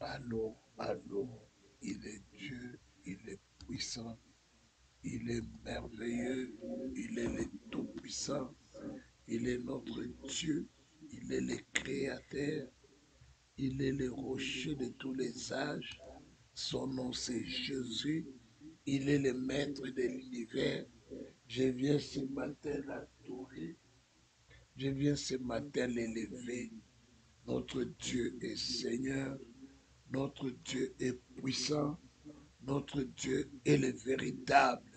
Allô, allô, il est Dieu, il est puissant, il est merveilleux, il est le Tout-Puissant, il est notre Dieu, il est le Créateur, il est le rocher de tous les âges. Son nom c'est Jésus, il est le maître de l'univers. Je viens ce matin l'adorer, je viens ce matin l'élever. Notre Dieu est Seigneur, notre Dieu est puissant, notre Dieu est le véritable.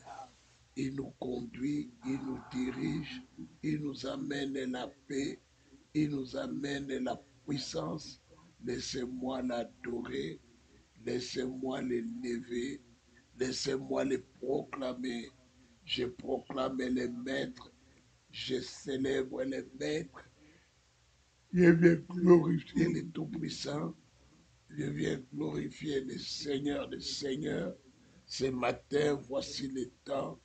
Il nous conduit, il nous dirige, il nous amène la paix, il nous amène la puissance. Laissez-moi l'adorer, laissez-moi l'élever, laissez-moi le proclamer. Je proclame les maîtres, je célèbre les maîtres, je viens glorifier les Tout-Puissants. Je viens glorifier le Seigneur des Seigneurs. Ce matin, voici le temps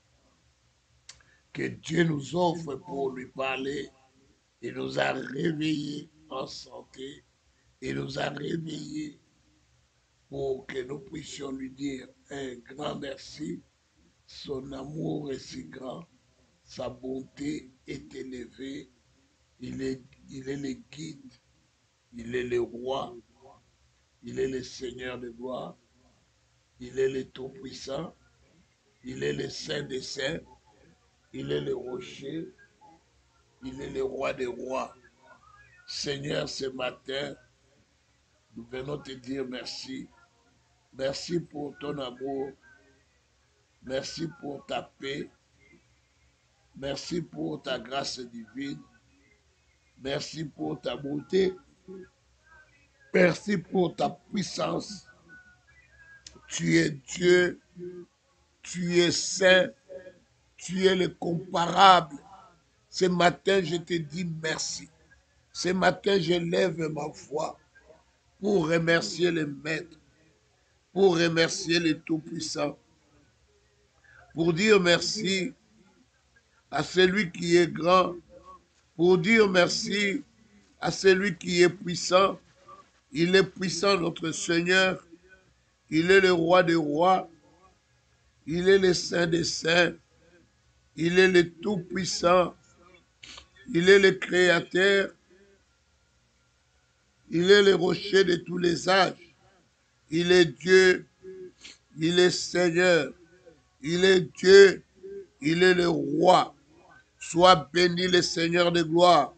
que Dieu nous offre pour lui parler. Il nous a réveillés en santé. Il nous a réveillés pour que nous puissions lui dire un grand merci. Son amour est si grand. Sa bonté est élevée. Il est le guide. Il est le roi. Il est le Seigneur de gloire. Il est le Tout-Puissant. Il est le Saint des Saints, il est le rocher, il est le roi des rois. Seigneur, ce matin, nous venons te dire merci. Merci pour ton amour, merci pour ta paix, merci pour ta grâce divine, merci pour ta beauté, merci pour ta puissance. Tu es Dieu, tu es saint, tu es le comparable. Ce matin, je te dis merci. Ce matin, je lève ma voix pour remercier le Maître, pour remercier le Tout-Puissant, pour dire merci à celui qui est grand, pour dire merci à celui qui est puissant. Il est puissant, notre Seigneur. Il est le roi des rois. Il est le Saint des saints. Il est le Tout-Puissant. Il est le Créateur. Il est le rocher de tous les âges. Il est Dieu. Il est Seigneur. Il est Dieu. Il est le roi. Sois béni le Seigneur de gloire.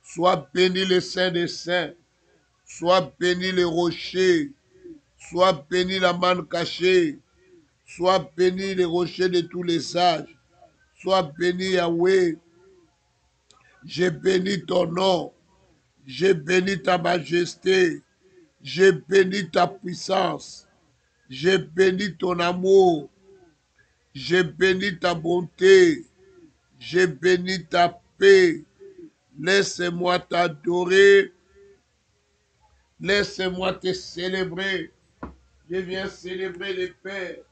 Sois béni le Saint des saints. Sois béni le rocher. Sois béni la manne cachée. Sois béni le rocher de tous les âges. Sois béni Yahweh. J'ai béni ton nom. J'ai béni ta majesté. J'ai béni ta puissance. J'ai béni ton amour. J'ai béni ta bonté. J'ai béni ta paix. Laisse-moi t'adorer. Laisse-moi te célébrer. Je viens célébrer les pères.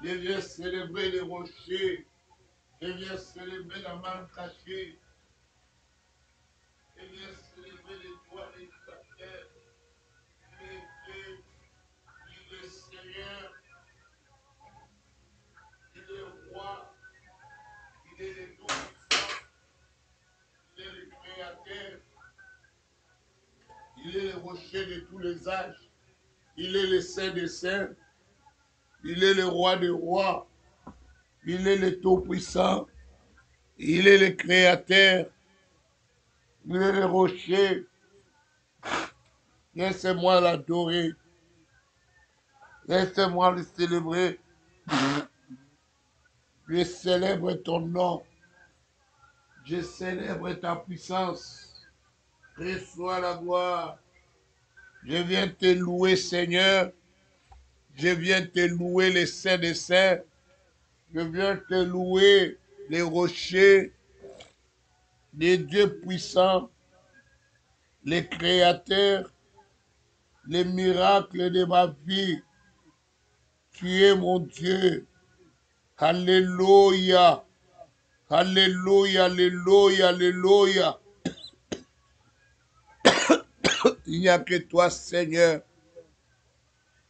Je viens célébrer les rochers. Je viens célébrer la main cachée. Je viens célébrer les toits de la terre. Il est Dieu, il est Seigneur, il est roi, il est le tout-puissant, il est le créateur, il est le rocher de tous les âges, il est le Saint des saints, il est le roi des rois, il est le tout-puissant, il est le créateur, il est le rocher. Laissez-moi l'adorer, laissez-moi le célébrer. Je célèbre ton nom, je célèbre ta puissance. Reçois la gloire. Je viens te louer, Seigneur. Je viens te louer, les saints des saints. Je viens te louer, les rochers, les dieux puissants, les créateurs, les miracles de ma vie. Tu es mon Dieu. Alléluia. Alléluia, alléluia, alléluia. Il n'y a que toi, Seigneur.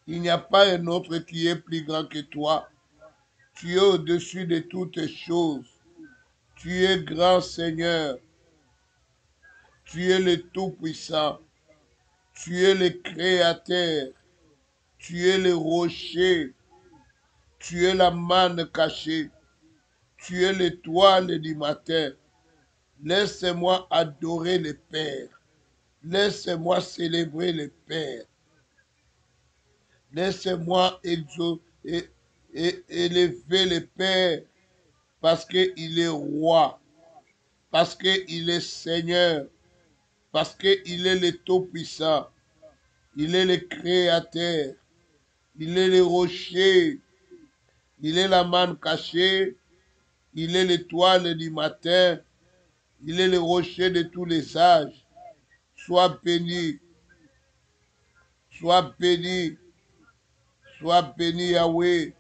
Il n'y a pas un autre qui est plus grand que toi. Tu es au-dessus de toutes choses. Tu es grand Seigneur. Tu es le Tout-Puissant. Tu es le Créateur. Tu es le rocher. Tu es la manne cachée. Tu es l'étoile du matin. Laisse-moi adorer le Père. Laisse-moi célébrer le Père. Laisse-moi élever le Père parce qu'il est roi, parce qu'il est Seigneur, parce qu'il est le Tout-Puissant. Il est le Créateur. Il est le rocher. Il est la manne cachée. Il est l'étoile du matin. Il est le rocher de tous les âges. Sois béni. Sois béni. Sois béni Yahweh.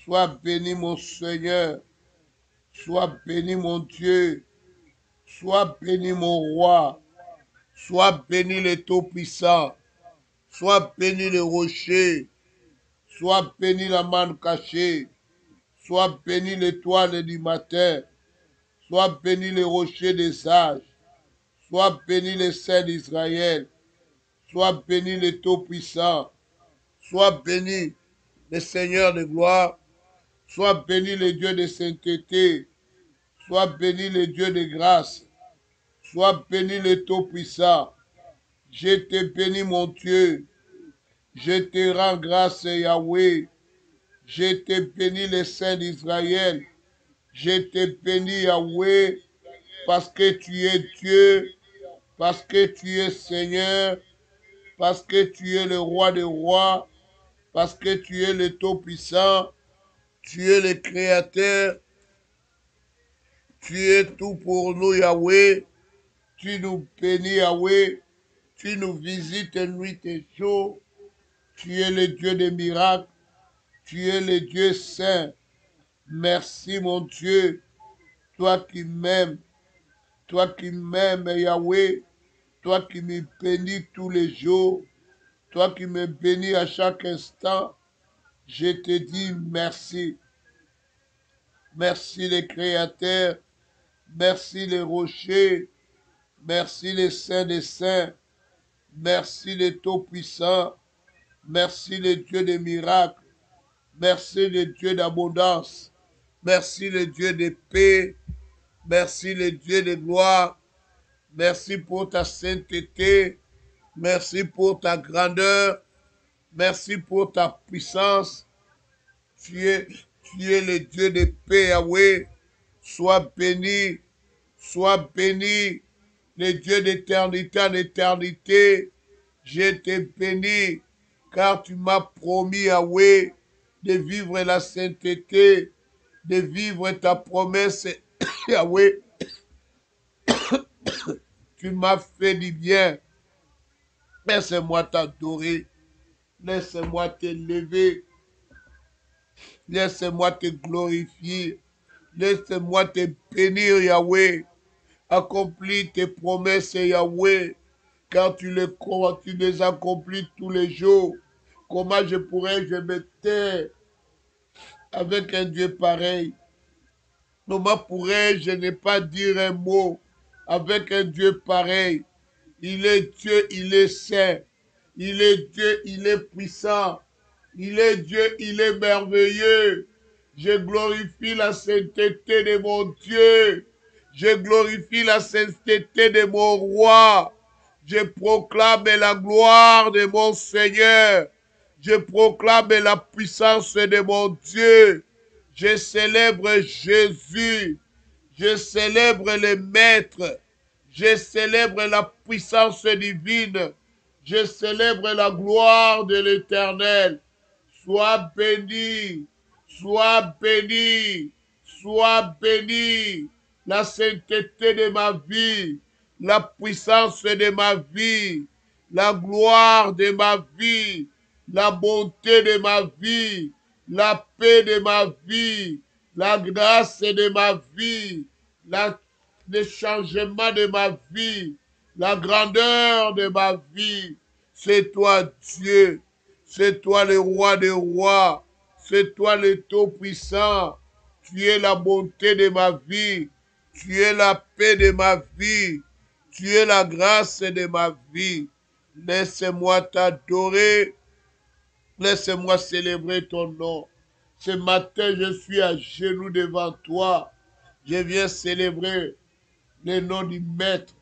Sois béni mon Seigneur. Sois béni mon Dieu. Sois béni mon roi. Sois béni le Tout-Puissant. Sois béni le rocher. Sois béni la manne cachée. Sois béni l'étoile du matin. Sois béni le rocher des âges. Sois béni le Saint d'Israël. Sois béni le Tout-Puissant. Sois béni le Seigneur de gloire. Sois béni le Dieu de sainteté. Sois béni le Dieu de grâce. Sois béni le Tout-Puissant. Je te bénis mon Dieu. Je te rends grâce Yahweh. Je te bénis le Saint d'Israël. Je te bénis Yahweh parce que tu es Dieu, parce que tu es Seigneur, parce que tu es le roi des rois, parce que tu es le Tout-Puissant, tu es le Créateur, tu es tout pour nous Yahweh, tu nous bénis Yahweh, tu nous visites nuit et jour, tu es le Dieu des miracles, tu es le Dieu saint. Merci mon Dieu, toi qui m'aimes Yahweh, toi qui me bénis tous les jours, toi qui me bénis à chaque instant, je te dis merci. Merci les créateurs, merci les rochers, merci les saints des saints, merci les tout-puissants, merci les dieux des miracles, merci les dieux d'abondance, merci les dieux de paix, merci les dieux de gloire, merci pour ta sainteté, merci pour ta grandeur, merci pour ta puissance. Tu es le Dieu de paix, Yahweh. Sois béni, le Dieu d'éternité en éternité. Je te bénis, car tu m'as promis, Yahweh, de vivre la sainteté, de vivre ta promesse, Yahweh. Tu m'as fait du bien. Laisse-moi t'adorer. Laisse-moi t'élever. Laisse-moi te glorifier. Laisse-moi te bénir, Yahweh. Accomplis tes promesses, Yahweh, car tu les accomplis tous les jours. Comment je me taire avec un Dieu pareil? Comment pourrais-je ne pas dire un mot avec un Dieu pareil? Il est Dieu, il est saint. Il est Dieu, il est puissant. Il est Dieu, il est merveilleux. Je glorifie la sainteté de mon Dieu. Je glorifie la sainteté de mon roi. Je proclame la gloire de mon Seigneur. Je proclame la puissance de mon Dieu. Je célèbre Jésus. Je célèbre le Maître. Je célèbre la puissance divine. Je célèbre la gloire de l'Éternel. Sois béni, sois béni, sois béni. La sainteté de ma vie, la puissance de ma vie, la gloire de ma vie, la bonté de ma vie, la paix de ma vie, la grâce de ma vie, le changement de ma vie, la grandeur de ma vie. C'est toi Dieu. C'est toi le roi des rois. C'est toi le Tout-Puissant. Tu es la bonté de ma vie. Tu es la paix de ma vie. Tu es la grâce de ma vie. Laisse-moi t'adorer. Laisse-moi célébrer ton nom. Ce matin, je suis à genoux devant toi. Je viens célébrer le nom du Maître.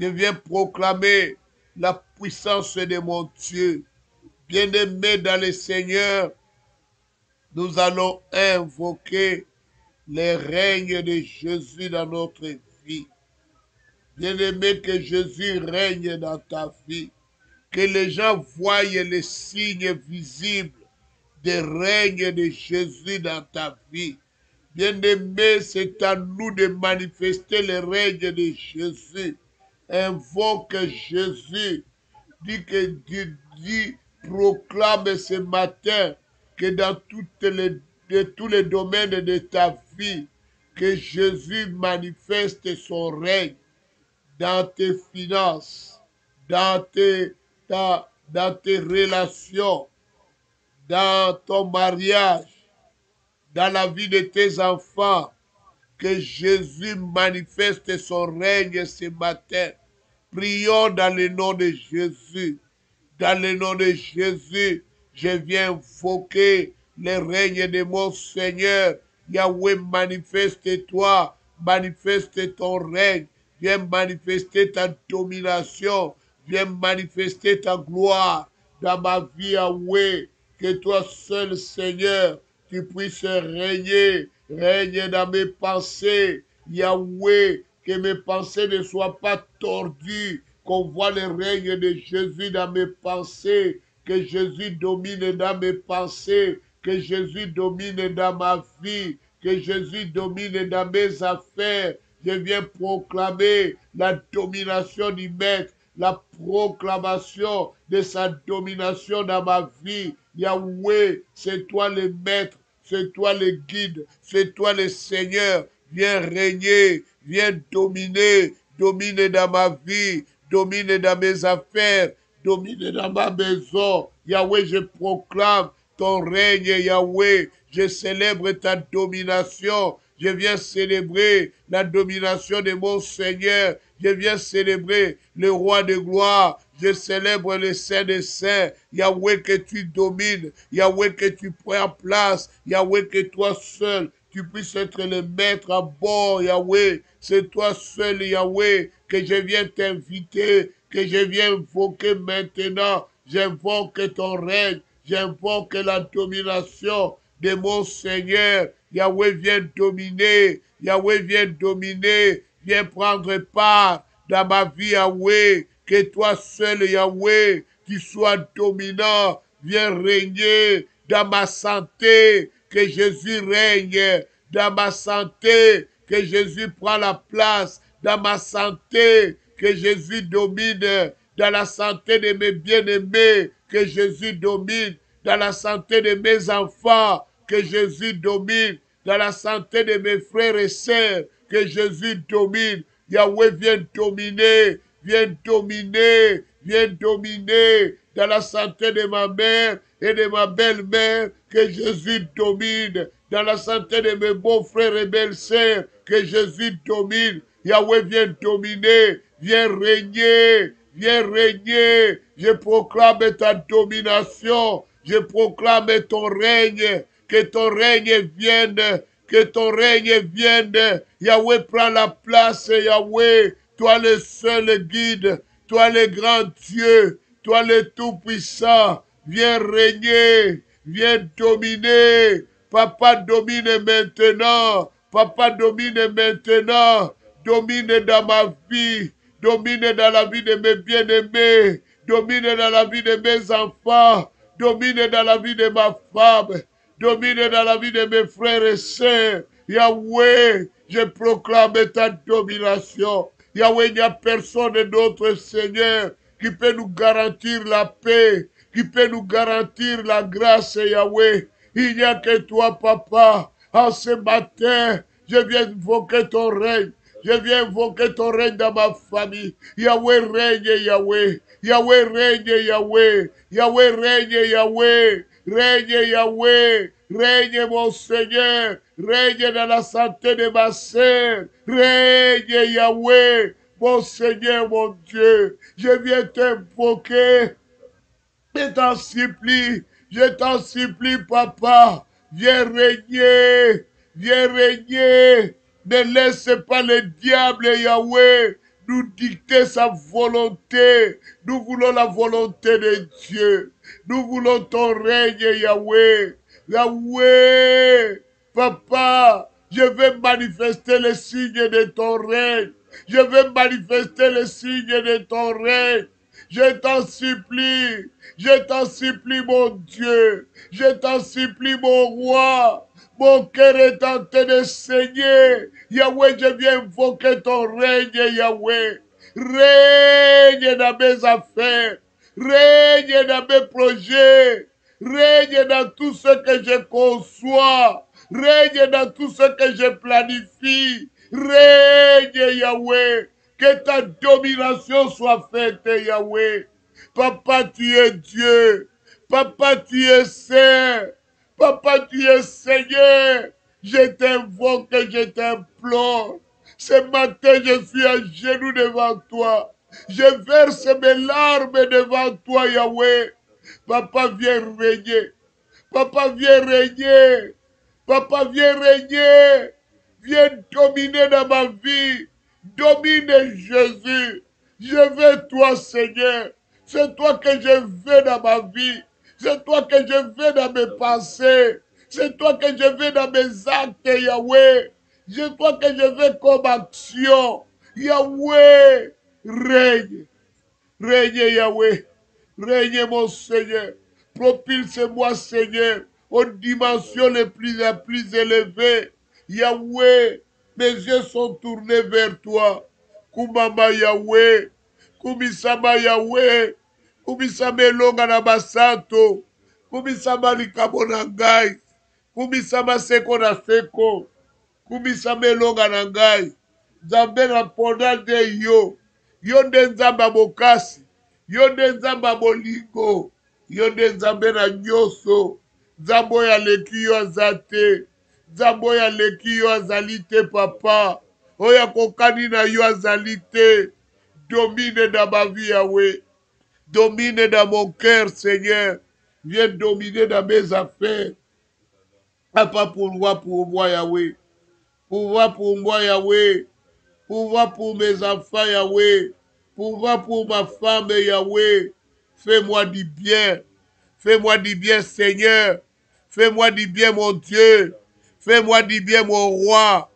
Je viens proclamer la puissance de mon Dieu. Bien-aimés dans le Seigneur, nous allons invoquer le règne de Jésus dans notre vie. Bien-aimé, que Jésus règne dans ta vie. Que les gens voient les signes visibles du règne de Jésus dans ta vie. Bien-aimé, c'est à nous de manifester le règne de Jésus. Invoque Jésus. Dis, proclame ce matin que dans tous les domaines de ta vie, que Jésus manifeste son règne dans tes finances, dans tes relations, dans ton mariage, dans la vie de tes enfants, que Jésus manifeste son règne ce matin. Prions dans le nom de Jésus. Dans le nom de Jésus, je viens invoquer le règne de mon Seigneur. Yahweh, manifeste-toi, manifeste ton règne. Viens manifester ta domination. Viens manifester ta gloire dans ma vie, Yahweh. Que toi seul, Seigneur, tu puisses régner. Règne dans mes pensées. Yahweh, que mes pensées ne soient pas tordues, qu'on voit le règne de Jésus dans mes pensées, que Jésus domine dans mes pensées, que Jésus domine dans ma vie, que Jésus domine dans mes affaires. Je viens proclamer la domination du Maître, la proclamation de sa domination dans ma vie. Yahweh, c'est toi le Maître, c'est toi le guide, c'est toi le Seigneur. Viens régner, viens dominer, domine dans ma vie, domine dans mes affaires, domine dans ma maison. Yahweh, je proclame ton règne, Yahweh. Je célèbre ta domination. Je viens célébrer la domination de mon Seigneur. Je viens célébrer le roi de gloire. Je célèbre le Saint des Saints. Yahweh, que tu domines. Yahweh, que tu prends place. Yahweh, que toi seul, tu puisses être le maître à bord, Yahweh. C'est toi seul, Yahweh, que je viens t'inviter, que je viens invoquer maintenant. J'invoque ton règne. J'invoque la domination de mon Seigneur. Yahweh vient dominer. Yahweh vient dominer. Viens prendre part dans ma vie, Yahweh. Que toi seul, Yahweh, tu sois dominant. Viens régner dans ma santé. Que Jésus règne dans ma santé. Que Jésus prend la place dans ma santé. Que Jésus domine dans la santé de mes bien-aimés. Que Jésus domine dans la santé de mes enfants. Que Jésus domine dans la santé de mes frères et sœurs. Que Jésus domine. Yahweh vient dominer. Viens dominer. Viens dominer dans la santé de ma mère et de ma belle-mère. Que Jésus domine dans la santé de mes beaux-frères et belles-sœurs. Que Jésus domine. Yahweh vient dominer. Viens régner. Viens régner. Je proclame ta domination. Je proclame ton règne. Que ton règne vienne. Que ton règne vienne. Yahweh prend la place, Yahweh. Toi le seul guide. Toi le grand Dieu. Toi le tout-puissant. Viens régner. Viens dominer. Papa domine maintenant. Papa domine maintenant. Domine dans ma vie. Domine dans la vie de mes bien-aimés. Domine dans la vie de mes enfants. Domine dans la vie de ma femme. Domine dans la vie de mes frères et sœurs. Yahweh, je proclame ta domination. Yahweh, il n'y a personne d'autre, Seigneur, qui peut nous garantir la paix, qui peut nous garantir la grâce, Yahweh. Il n'y a que toi, Papa. En ce matin, je viens invoquer ton règne. Je viens invoquer ton règne dans ma famille. Yahweh règne, Yahweh. Yahweh règne, Yahweh. Yahweh règne, Yahweh. Règne, Yahweh. Règne, mon Seigneur. Règne dans la santé de ma sœur. Règne, Yahweh. Mon Seigneur, mon Dieu. Je viens t'invoquer. Je t'en supplie, papa, viens régner, ne laisse pas le diable, Yahweh, nous dicter sa volonté. Nous voulons la volonté de Dieu. Nous voulons ton règne, Yahweh. Yahweh, papa, je vais manifester les signes de ton règne. Je vais manifester les signes de ton règne. Je t'en supplie, mon Dieu, je t'en supplie, mon roi. Mon cœur est en train de saigner. Yahweh, je viens invoquer ton règne, Yahweh. Règne dans mes affaires, règne dans mes projets, règne dans tout ce que je conçois, règne dans tout ce que je planifie. Règne, Yahweh. Que ta domination soit faite, Yahweh. Papa, tu es Dieu. Papa, tu es Saint. Papa, tu es Seigneur. Je t'invoque et je t'implore. Ce matin, je suis à genoux devant toi. Je verse mes larmes devant toi, Yahweh. Papa, viens régner. Papa, viens régner. Papa, viens régner. Viens dominer dans ma vie. Domine Jésus. Je veux toi, Seigneur. C'est toi que je veux dans ma vie. C'est toi que je veux dans mes pensées. C'est toi que je veux dans mes actes, Yahweh. C'est toi que je veux comme action. Yahweh, règne. Règne, Yahweh. Règne, mon Seigneur. Propulse-moi, Seigneur, aux dimensions les plus élevées. Yahweh, mes yeux sont tournés vers toi. Kumama Yahweh. Kumisama Yahweh. Kumisama elonga na basanto. Kumisama likabo na ngai. Kumisama seko na seko. Kumisama elonga na ngai. Nzambe na ponda de yo. Yo nde nzambe bokasi. Yo nde nzambe bolingo. Yo nde nzambe na nyonso. Nzambe oyo aleki yo aza te. Nzambe oyo aleki yo azali te, papa. Oyo akokani na yo azali te. Domine dans ma vie, Yahweh. Domine dans mon cœur, Seigneur. Viens dominer dans mes affaires. Papa, pour moi, Yahweh. Pouvoir pour moi, Yahweh. Pouvoir pour mes enfants, Yahweh. Pouvoir pour ma femme, Yahweh. Fais-moi du bien. Fais-moi du bien, Seigneur. Fais-moi du bien, mon Dieu. Fais-moi du bien, mon roi.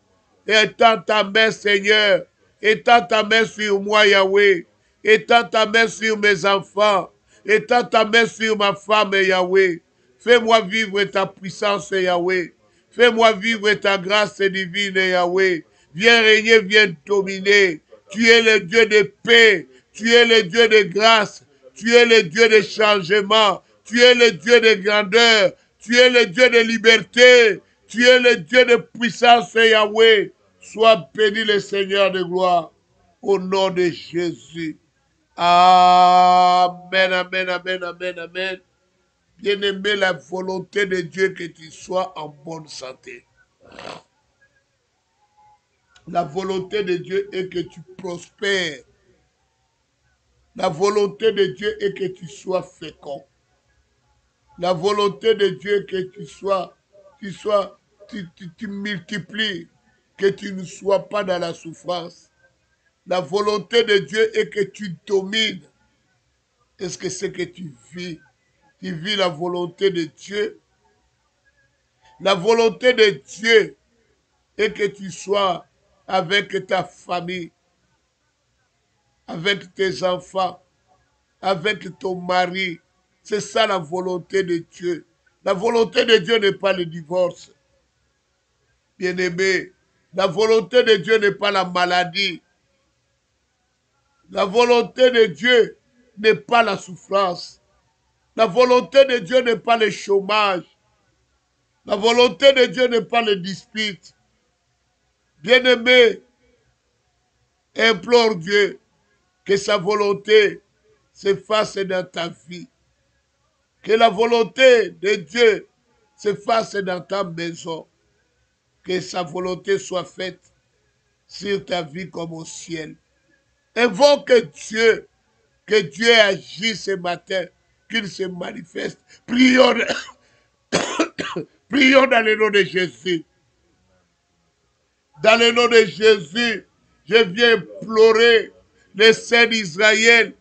Étends ta main, Seigneur. Étends ta main sur moi, Yahweh. Étends ta main sur mes enfants. Étends ta main sur ma femme, Yahweh. Fais-moi vivre ta puissance, Yahweh. Fais-moi vivre ta grâce divine, Yahweh. Viens régner, viens dominer. Tu es le Dieu de paix. Tu es le Dieu de grâce. Tu es le Dieu de changement. Tu es le Dieu de grandeur. Tu es le Dieu de liberté. Tu es le Dieu de puissance, Yahweh. Sois béni le Seigneur de gloire. Au nom de Jésus. Amen, amen, amen, amen, amen. Bien-aimé, la volonté de Dieu que tu sois en bonne santé. La volonté de Dieu est que tu prospères. La volonté de Dieu est que tu sois fécond. La volonté de Dieu est que tu multiplies, que tu ne sois pas dans la souffrance. La volonté de Dieu est que tu domines. Est-ce que c'est que tu vis? Tu vis la volonté de Dieu. La volonté de Dieu est que tu sois avec ta famille, avec tes enfants, avec ton mari. C'est ça la volonté de Dieu. La volonté de Dieu n'est pas le divorce. Bien-aimé, la volonté de Dieu n'est pas la maladie. La volonté de Dieu n'est pas la souffrance. La volonté de Dieu n'est pas le chômage. La volonté de Dieu n'est pas le dispute. Bien-aimé, implore Dieu que sa volonté se fasse dans ta vie. Que la volonté de Dieu se fasse dans ta maison. Que sa volonté soit faite sur ta vie comme au ciel. Invoque Dieu, que Dieu agisse ce matin, qu'il se manifeste. Prions, prions dans le nom de Jésus. Dans le nom de Jésus, je viens implorer le Saint d'Israël,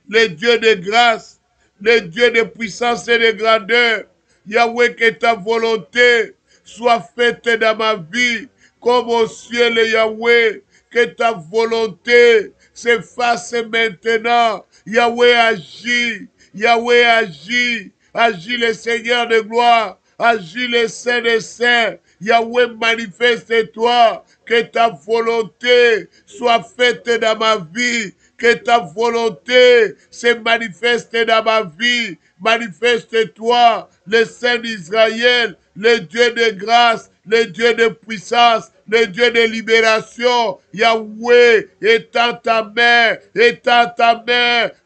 le Dieu de grâce, le Dieu de puissance et de grandeur. Yahweh, que ta volonté soit faite dans ma vie, comme au ciel, Yahweh. Que ta volonté se fasse maintenant. Yahweh agit, Yahweh agit, agit le Seigneur de gloire, agit le Saint des saints. Yahweh, manifeste-toi, que ta volonté soit faite dans ma vie, que ta volonté se manifeste dans ma vie. Manifeste-toi, le Saint d'Israël, le Dieu de grâce, le Dieu de puissance, le Dieu de libération. Yahweh, étends ta main,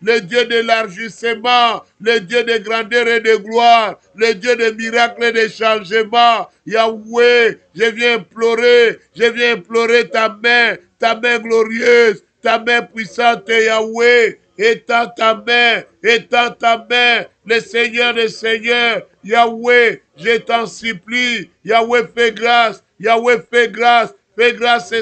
le Dieu d'élargissement, le Dieu de grandeur et de gloire, le Dieu de miracles et de changements. Yahweh, je viens implorer ta main glorieuse, ta main puissante, Yahweh. Étends ta main, le Seigneur des Seigneurs, Yahweh, je t'en supplie, Yahweh, fais grâce,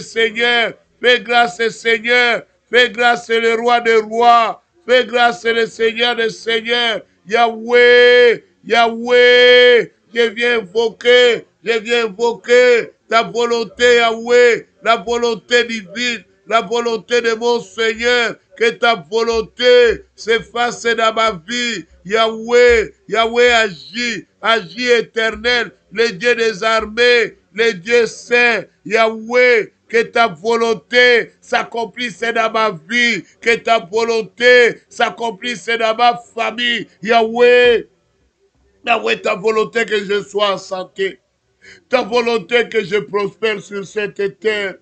Seigneur, fais grâce, Seigneur, fais grâce, le roi des rois, fais grâce, le Seigneur des Seigneurs, Yahweh, je viens invoquer ta volonté, Yahweh, la volonté divine, la volonté de mon Seigneur, que ta volonté se fasse dans ma vie. Yahweh, agis éternel, le Dieu des armées, le Dieu saint. Yahweh, que ta volonté s'accomplisse dans ma vie, que ta volonté s'accomplisse dans ma famille. Yahweh, ta volonté que je sois en santé, ta volonté que je prospère sur cette terre,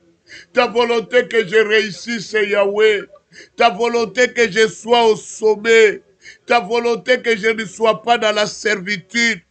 ta volonté que je réussisse, Yahweh, ta volonté que je sois au sommet, ta volonté que je ne sois pas dans la servitude,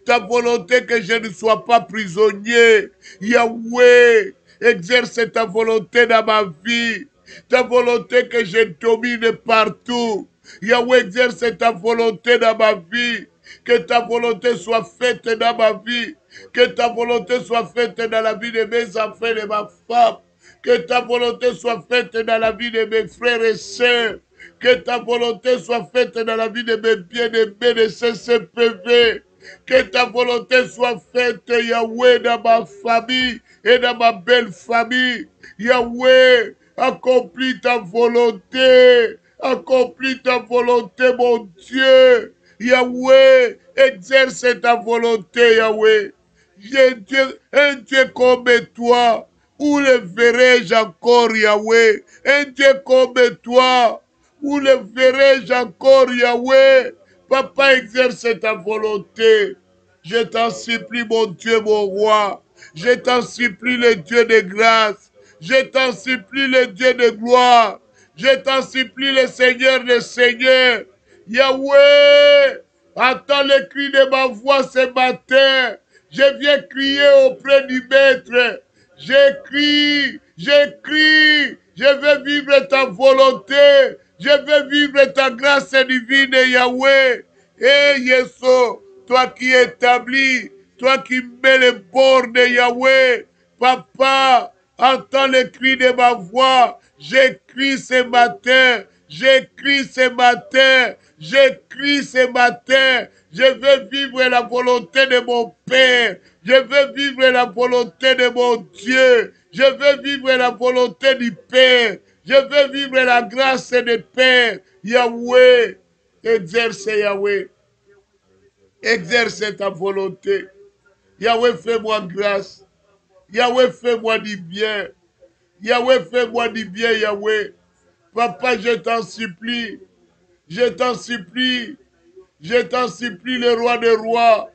ta volonté que je ne sois pas prisonnier. Yahweh, exerce ta volonté dans ma vie, ta volonté que je domine partout. Yahweh, exerce ta volonté dans ma vie, que ta volonté soit faite dans ma vie, que ta volonté soit faite dans la vie de mes enfants et de ma femme, que ta volonté soit faite dans la vie de mes frères et sœurs, que ta volonté soit faite dans la vie de mes bien-aimés de CCPV, que ta volonté soit faite, Yahweh, dans ma famille et dans ma belle famille. Yahweh, accomplis ta volonté, mon Dieu. Yahweh, exerce ta volonté, Yahweh. Un Dieu comme toi, où le verrai-je encore, Yahweh? Un Dieu comme toi, où le verrai-je encore, Yahweh? Papa, exerce ta volonté. Je t'en supplie, mon Dieu, mon roi. Je t'en supplie, le Dieu de grâce. Je t'en supplie, le Dieu de gloire. Je t'en supplie, le Seigneur des Seigneurs. Yahweh, entends le cri de ma voix ce matin. Je viens crier auprès du Maître. Je crie, je veux vivre ta volonté. Je veux vivre ta grâce divine, Yahweh. Et Yeso, toi qui établis, toi qui mets les bornes, Yahweh. Papa, entends le cri de ma voix. J'écris ce matin. Je veux vivre la volonté de mon Père. Je veux vivre la volonté de mon Dieu. Je veux vivre la volonté du Père. Je veux vivre la grâce du Père. Yahweh, exerce, Yahweh. Exerce ta volonté. Yahweh, fais-moi grâce. Yahweh, fais-moi du bien. Yahweh, fais-moi du bien, Yahweh. Papa, je t'en supplie. Je t'en supplie. Je t'en supplie, le roi des rois.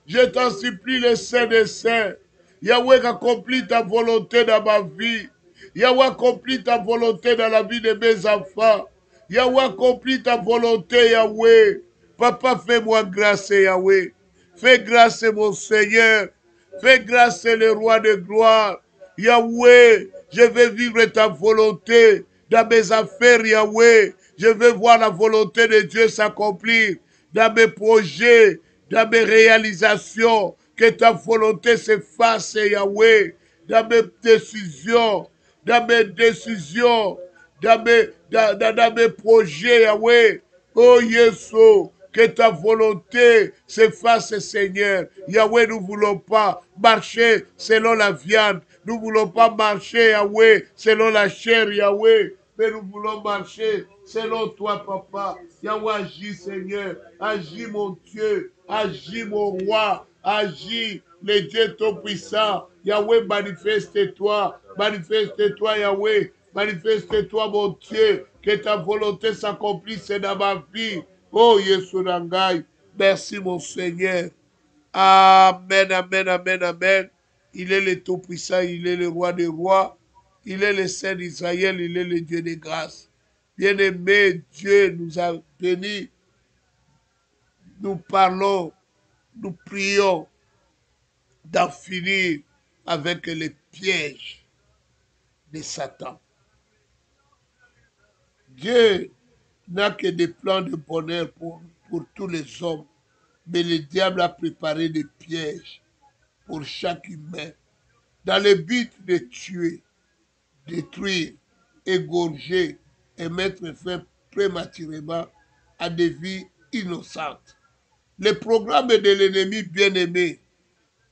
Je t'en supplie, le saint des saints. Yahweh, accomplis ta volonté dans ma vie. Yahweh, accomplis ta volonté dans la vie de mes enfants. Yahweh, accomplis ta volonté, Yahweh. Papa, fais-moi grâce, Yahweh. Fais grâce, mon Seigneur. Fais grâce, le roi de gloire. Yahweh, je veux vivre ta volonté dans mes affaires, Yahweh. Je veux voir la volonté de Dieu s'accomplir dans mes projets, dans mes réalisations. Que ta volonté se fasse, Yahweh, dans mes décisions, dans mes projets, Yahweh. Oh Yesu, que ta volonté se fasse, Seigneur. Yahweh, nous ne voulons pas marcher selon la viande. Nous ne voulons pas marcher, Yahweh, selon la chair, Yahweh. Mais nous voulons marcher selon toi, Papa. Yahweh, agis, Seigneur. Agis, mon Dieu. Agis, mon roi. Agis, le Dieu Tout-Puissant. Yahweh, manifeste-toi. Manifeste-toi, Yahweh. Manifeste-toi, mon Dieu. Que ta volonté s'accomplisse dans ma vie. Oh, Yesu Nangai. Merci, mon Seigneur. Amen, amen, amen, amen. Il est le Tout-Puissant, il est le roi des rois. Il est le Saint d'Israël, il est le Dieu de grâce. Bien-aimé, Dieu nous a bénis. Nous parlons, nous prions d'en finir avec les pièges de Satan. Dieu n'a que des plans de bonheur pour tous les hommes, mais le diable a préparé des pièges pour chaque humain dans le but de tuer, détruire, égorger et mettre fin prématurément à des vies innocentes. Les programmes de l'ennemi bien-aimé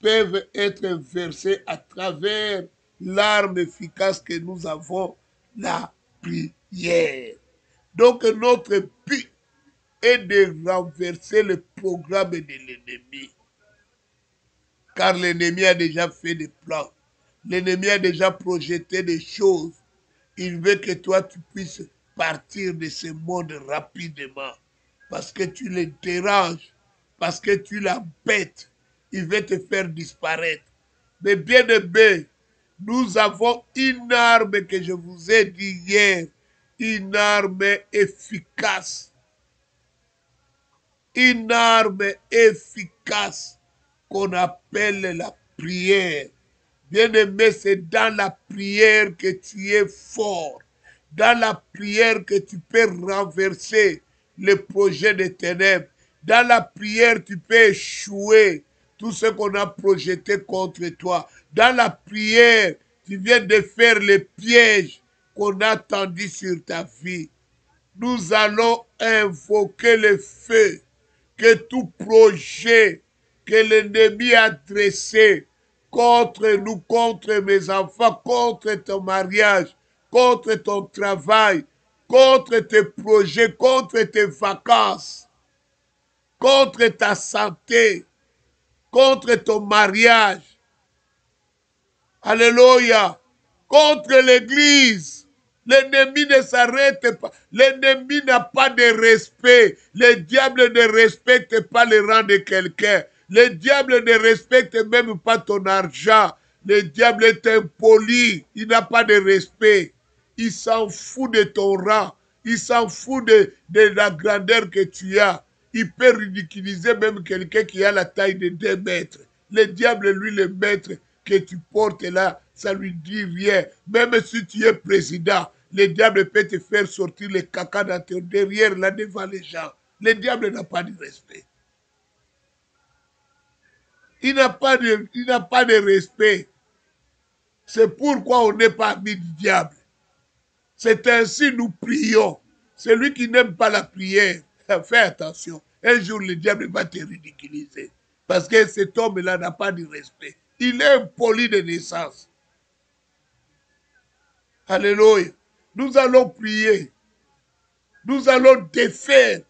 peuvent être inversés à travers l'arme efficace que nous avons, la prière. Donc notre but est de renverser le programme de l'ennemi. Car l'ennemi a déjà fait des plans. L'ennemi a déjà projeté des choses. Il veut que toi, tu puisses partir de ce monde rapidement. Parce que tu le déranges. Parce que tu l'embêtes. Il veut te faire disparaître. Mais bien aimé, nous avons une arme que je vous ai dit hier. Une arme efficace. Une arme efficace qu'on appelle la prière. Bien-aimé, c'est dans la prière que tu es fort. Dans la prière que tu peux renverser les projets des ténèbres. Dans la prière, tu peux échouer tout ce qu'on a projeté contre toi. Dans la prière, tu viens de faire les pièges qu'on a tendus sur ta vie. Nous allons invoquer le feu, que tout projet que l'ennemi a dressé contre nous, contre mes enfants, contre ton mariage, contre ton travail, contre tes projets, contre tes vacances, contre ta santé, contre ton mariage. Alléluia. Contre l'église. L'ennemi ne s'arrête pas. L'ennemi n'a pas de respect. Le diable ne respecte pas le rang de quelqu'un. Le diable ne respecte même pas ton argent. Le diable est impoli. Il n'a pas de respect. Il s'en fout de ton rang. Il s'en fout de la grandeur que tu as. Il peut ridiculiser même quelqu'un qui a la taille de 2 mètres. Le diable, lui, le maître que tu portes là, ça lui dit rien. Même si tu es président, le diable peut te faire sortir le caca dans ton derrière, là, devant les gens. Le diable n'a pas de respect. Il n'a pas de respect. C'est pourquoi on n'est pas amis du diable. C'est ainsi nous prions. Celui qui n'aime pas la prière, fais attention. Un jour, le diable va te ridiculiser. Parce que cet homme-là n'a pas de respect. Il est impoli de naissance. Alléluia. Nous allons prier. Nous allons défaire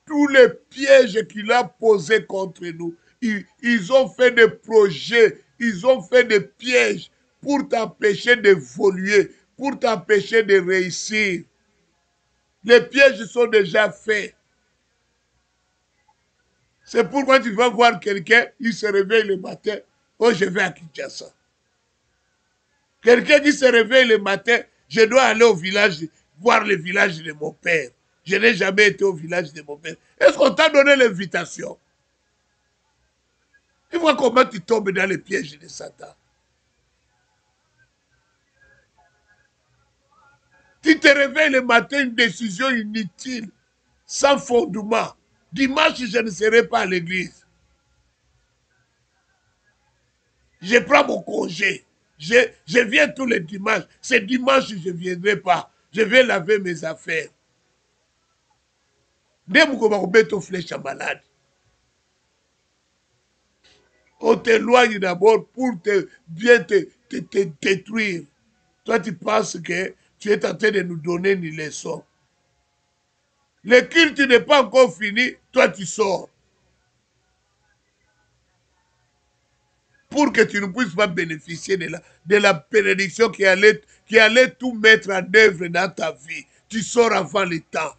tous les pièges qu'il a posés contre nous. Ils ont fait des projets, ils ont fait des pièges pour t'empêcher d'évoluer, pour t'empêcher de réussir. Les pièges sont déjà faits. C'est pourquoi tu vas voir quelqu'un, il se réveille le matin, oh je vais à Kinshasa. Quelqu'un qui se réveille le matin, je dois aller au village, voir le village de mon père. Je n'ai jamais été au village de mon père. Est-ce qu'on t'a donné l'invitation? Tu vois comment tu tombes dans les pièges de Satan. Tu te réveilles le matin, une décision inutile, sans fondement. Dimanche, je ne serai pas à l'église. Je prends mon congé. Je viens tous les dimanches. C'est dimanche, je ne viendrai pas. Je vais laver mes affaires. Flèche malade. On t'éloigne d'abord pour bien te détruire. Toi, tu penses que tu es en train de nous donner une leçon. Le culte n'est pas encore fini, toi tu sors. Pour que tu ne puisses pas bénéficier de la bénédiction qui allait tout mettre en œuvre dans ta vie. Tu sors avant le temps.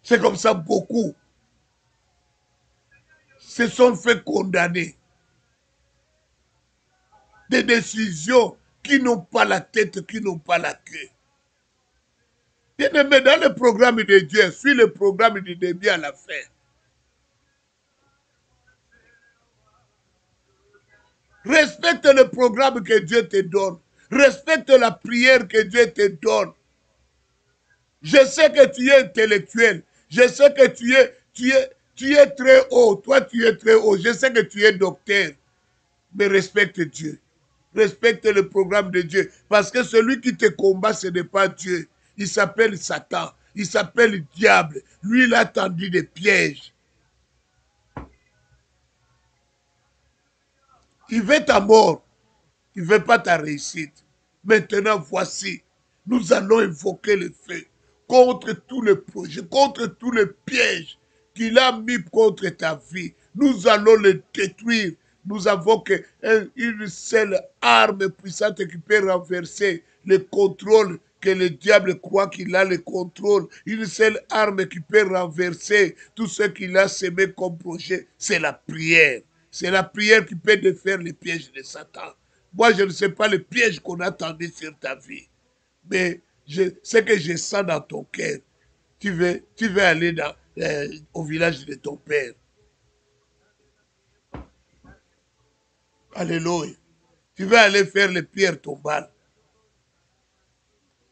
C'est comme ça beaucoup se sont fait condamner. Des décisions qui n'ont pas la tête, qui n'ont pas la queue. Bien-aimé, dans le programme de Dieu, suis le programme du début à la fin. Respecte le programme que Dieu te donne. Respecte la prière que Dieu te donne. Je sais que tu es intellectuel. Je sais que tu es très haut. Toi, tu es très haut. Je sais que tu es docteur. Mais respecte Dieu. Respecte le programme de Dieu. Parce que celui qui te combat, ce n'est pas Dieu. Il s'appelle Satan. Il s'appelle diable. Lui, il a tendu des pièges. Il veut ta mort. Il ne veut pas ta réussite. Maintenant, voici, nous allons invoquer le feu contre tous les projets, contre tous les pièges qu'il a mis contre ta vie. Nous allons les détruire. Nous avons une seule arme puissante qui peut renverser le contrôle que le diable croit qu'il a le contrôle. Une seule arme qui peut renverser tout ce qu'il a semé comme projet, c'est la prière. C'est la prière qui peut défaire les pièges de Satan. Moi, je ne sais pas le piège qu'on a tendu sur ta vie. Mais ce que je sens dans ton cœur, tu veux aller au village de ton père. Alléluia. Tu veux aller faire les pierres tombales.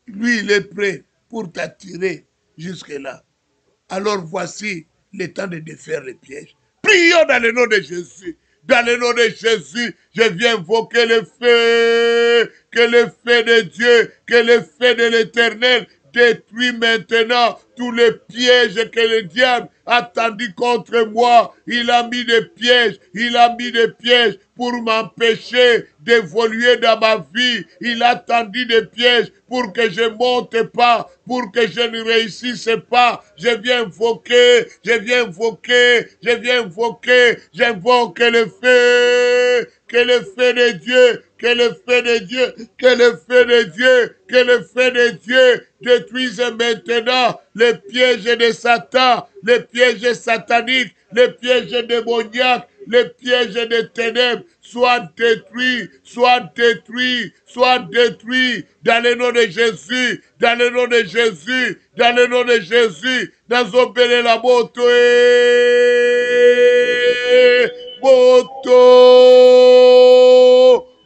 Lui, il est prêt pour t'attirer jusque-là. Alors voici le temps de défaire les pièges. Prions dans le nom de Jésus. Dans le nom de Jésus, je viens invoquer le feu, que le feu de Dieu, que le feu de l'Éternel détruit maintenant tous les pièges que le diable a tendus contre moi. Il a mis des pièges pour m'empêcher d'évoluer dans ma vie. Il a tendu des pièges pour que je ne monte pas, pour que je ne réussisse pas. Je viens invoquer, j'invoque le feu, que le feu de Dieu, que le feu de Dieu, que le feu de Dieu, que le feu de Dieu détruise maintenant les pièges de Satan, les pièges sataniques, les pièges démoniaques, les pièges des ténèbres, soient détruits, soient détruits, soient détruits, dans le nom de Jésus, dans le nom de Jésus, dans le nom de Jésus, dans obéle la moto,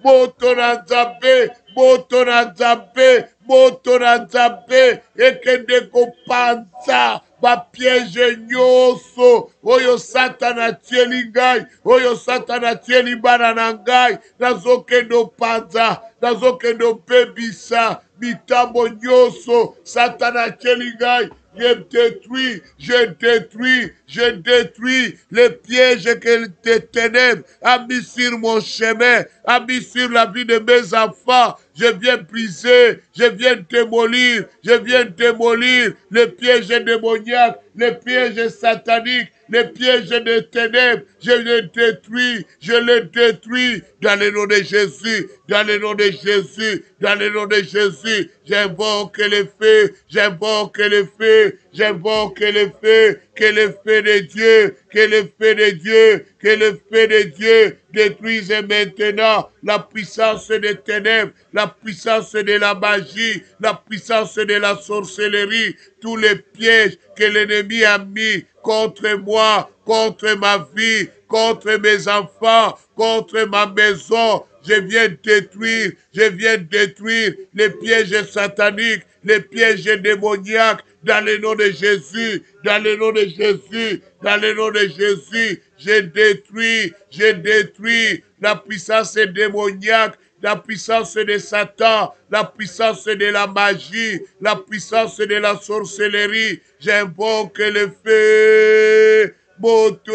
moto na Nzambe, moto na Nzambe, moto na Nzambe, ekende kopanza bapiège nyonso oyo Satana atieli ngai, oyo Satana atieli bana na ngai, nazokende opanza, nazokende obebisa mitambo nyonso Satana atieli ngai. Je détruis les pièges que les ténèbres a mis sur mon chemin, a mis sur la vie de mes enfants. Je viens briser, je viens démolir les pièges démoniaques, les pièges sataniques, les pièges des ténèbres. Je les détruis dans le nom de Jésus, dans le nom de Jésus, dans le nom de Jésus. J'invoque le feu, j'invoque le feu, J'invoque le feu, que le feu de Dieu, que le feu de Dieu, que le feu de Dieu détruise maintenant la puissance des ténèbres, la puissance de la magie, la puissance de la sorcellerie, tous les pièges que l'ennemi a mis contre moi, contre ma vie, contre mes enfants, contre ma maison. Je viens détruire les pièges sataniques, les pièges démoniaques, dans le nom de Jésus, dans le nom de Jésus, dans le nom de Jésus. Je détruis la puissance démoniaque, la puissance de Satan, la puissance de la magie, la puissance de la sorcellerie. J'invoque le feu. Moto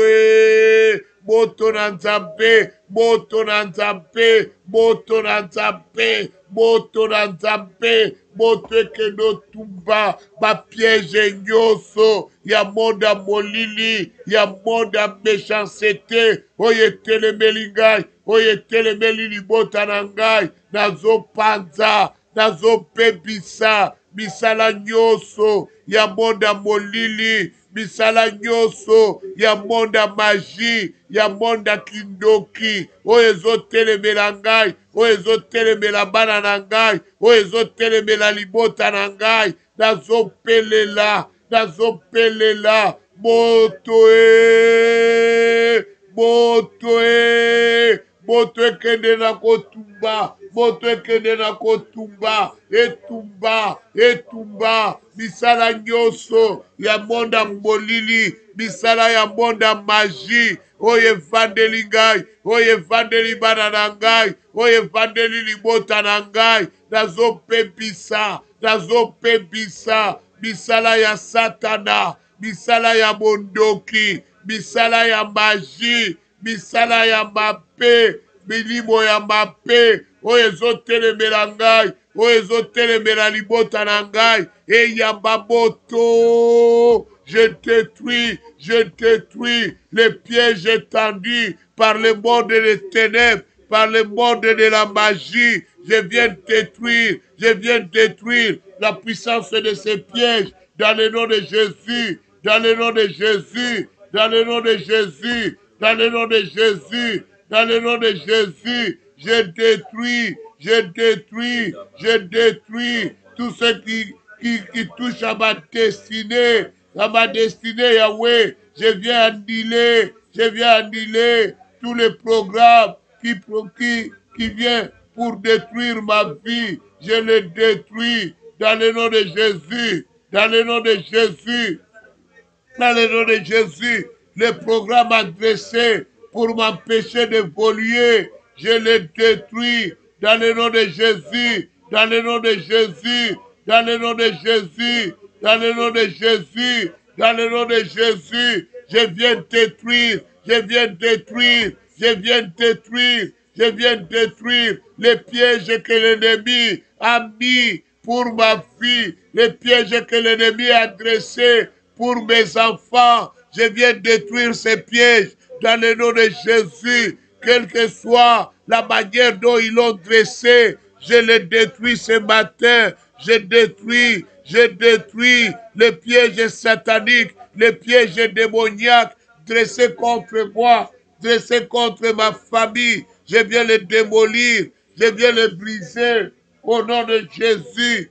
moto na nzambe, moto na nzambe, moto na nzambe, moto na nzambe, moto ekende tumba bapiège nyonso ya monde molili, ya monde méchanceté oyo etelemeli ngai, oyo etelemeli libota na ngai, nazopanza, nazopebisa misala nyonso ya monde molili, misala nyonso ya monde magie, ya monde kindoki oyo ezotelemela ngai, oyo ezotelemela bana na ngai, oyo ezotelemela libota na ngai, nazopelela moto moto ekende na kotumba, moto ekende na kotumba, etumba misala nyonso ya monde molili, misala ya monde magie oyo evandeli ngai, oyo evandeli bana na ngai, oyo evandeli libota na ngai, nazopebisa misala ya satana, misala ya mondoki, misala ya magie, misala ya mape, milimo ya mape oyo ezotelemela ngai, oyo ezotelemela libota na ngai, eyamba moto. Je détruis les pièges tendus par le monde des ténèbres, par le monde de la magie. Je viens détruire la puissance de ces pièges dans le nom de Jésus, dans le nom de Jésus, dans le nom de Jésus, dans le nom de Jésus, dans le nom de Jésus. Je détruis tout ce qui touche à ma destinée, Yahweh. Je viens annuler tous les programmes qui viennent pour détruire ma vie. Je les détruis dans le nom de Jésus, dans le nom de Jésus, dans le nom de Jésus. Les programmes adressés pour m'empêcher d'évoluer, je les détruis dans le nom de Jésus, dans le nom de Jésus, dans le nom de Jésus, dans le nom de Jésus, dans le nom de Jésus. Je viens détruire les pièges que l'ennemi a mis pour ma vie, les pièges que l'ennemi a dressés pour mes enfants. Je viens détruire ces pièges dans le nom de Jésus. Quelle que soit la manière dont ils l'ont dressé, je les détruis ce matin. Je détruis les pièges sataniques, les pièges démoniaques dressés contre moi, dressés contre ma famille. Je viens les démolir, je viens les briser au nom de Jésus.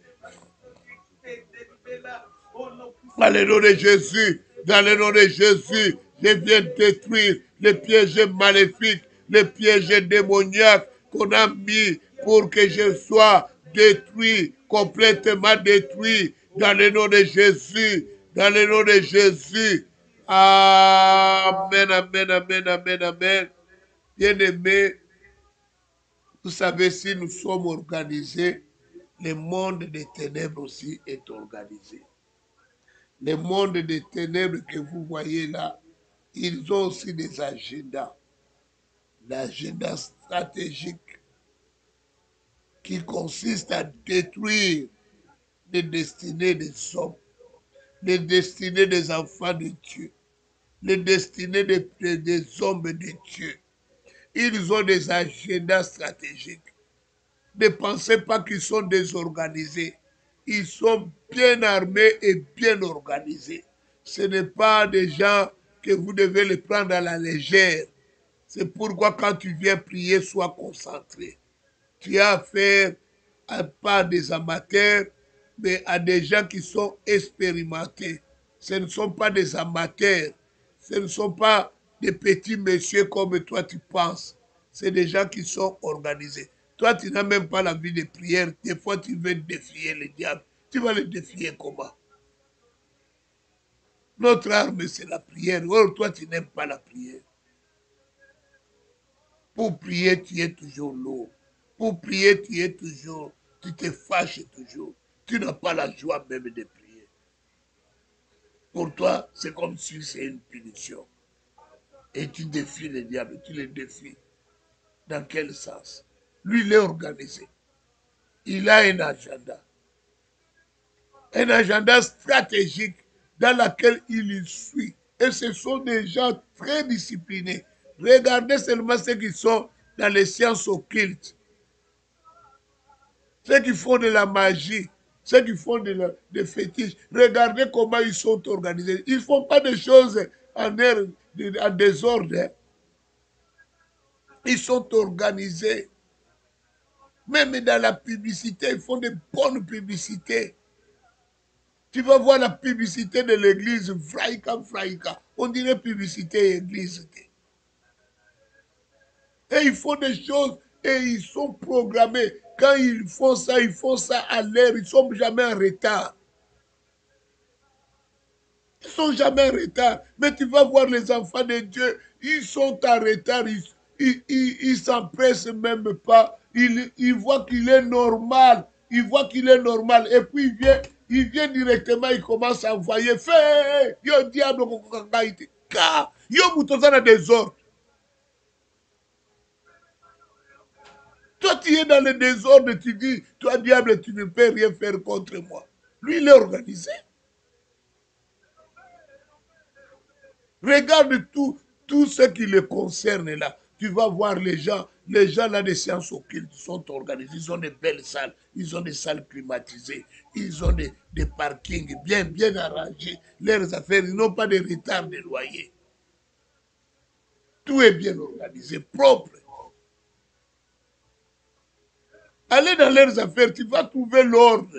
Dans le nom de Jésus, dans le nom de Jésus, je viens détruire les pièges maléfiques, les pièges démoniaques qu'on a mis pour que je sois détruit, complètement détruit, dans le nom de Jésus, dans le nom de Jésus. Amen, amen, amen, amen, amen. Bien-aimés, vous savez, si nous sommes organisés, le monde des ténèbres aussi est organisé. Le monde des ténèbres que vous voyez là, ils ont aussi des agendas. L'agenda stratégique qui consiste à détruire les destinées des hommes, les destinées des enfants de Dieu, les destinées des hommes de Dieu. Ils ont des agendas stratégiques. Ne pensez pas qu'ils sont désorganisés. ils sont bien armés et bien organisés. Ce n'est pas des gens que vous devez les prendre à la légère. C'est pourquoi quand tu viens prier, sois concentré. Tu as affaire à pas des amateurs, mais à des gens qui sont expérimentés. Ce ne sont pas des amateurs. Ce ne sont pas des petits messieurs comme toi tu penses. C'est des gens qui sont organisés. Toi, tu n'as même pas la vie de prière. Des fois, tu veux défier le diable. Tu vas le défier comment? Notre arme, c'est la prière. Or, toi, tu n'aimes pas la prière. Pour prier, tu es toujours lourd. Pour prier, tu te fâches toujours. Tu n'as pas la joie même de prier. Pour toi, c'est comme si c'est une punition. Et tu défies le diable, tu le défies. Dans quel sens? Lui, il est organisé. Il a un agenda. Un agenda stratégique dans lequel il suit. Et ce sont des gens très disciplinés. Regardez seulement ceux qui sont dans les sciences occultes. Ceux qui font de la magie, ceux qui font des fétiches. Regardez comment ils sont organisés. Ils ne font pas des choses en désordre. Hein. Ils sont organisés. Même dans la publicité, ils font de bonnes publicités. Tu vas voir la publicité de l'église, Fraïka, Fraïka. On dirait publicité église. Et ils font des choses et ils sont programmés. Quand ils font ça à l'heure. Ils ne sont jamais en retard. Ils ne sont jamais en retard. Mais tu vas voir les enfants de Dieu, ils sont en retard. Ils s'empressent même pas. Ils voient qu'il est normal. Ils voient qu'il est normal. Et puis il vient directement, il commence à envoyer. Fais, yo diable, yo mutozana des ordres. Toi, tu es dans le désordre, tu dis, toi, diable, tu ne peux rien faire contre moi. Lui, il est organisé. Regarde tout ce qui le concerne là. Tu vas voir les gens là des sciences occultes sont organisés. Ils ont des belles salles, ils ont des salles climatisées, ils ont des parkings bien arrangés. Leurs affaires, ils n'ont pas de retard de loyer. Tout est bien organisé, propre. Allez dans leurs affaires, tu vas trouver l'ordre.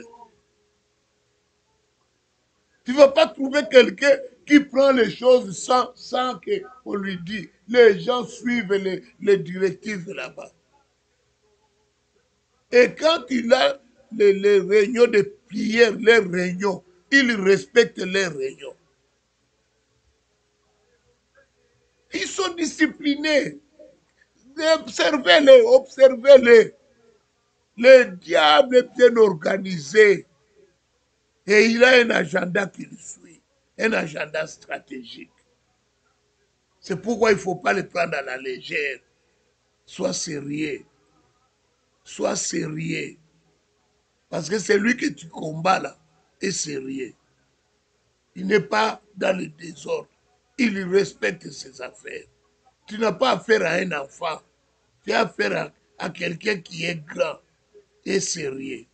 Tu ne vas pas trouver quelqu'un qui prend les choses sans qu'on lui dise. Les gens suivent les directives là-bas. Et quand il a les réunions de prière, les réunions, il respecte les réunions. Ils sont disciplinés. Observez-les, observez-les. Le diable est bien organisé. Et il a un agenda qu'il suit, un agenda stratégique. C'est pourquoi il ne faut pas le prendre à la légère. Sois sérieux. Sois sérieux. Parce que c'est lui que tu combats là est sérieux. Il n'est pas dans le désordre. Il respecte ses affaires. Tu n'as pas affaire à un enfant. Tu as affaire à quelqu'un qui est grand et sérieux.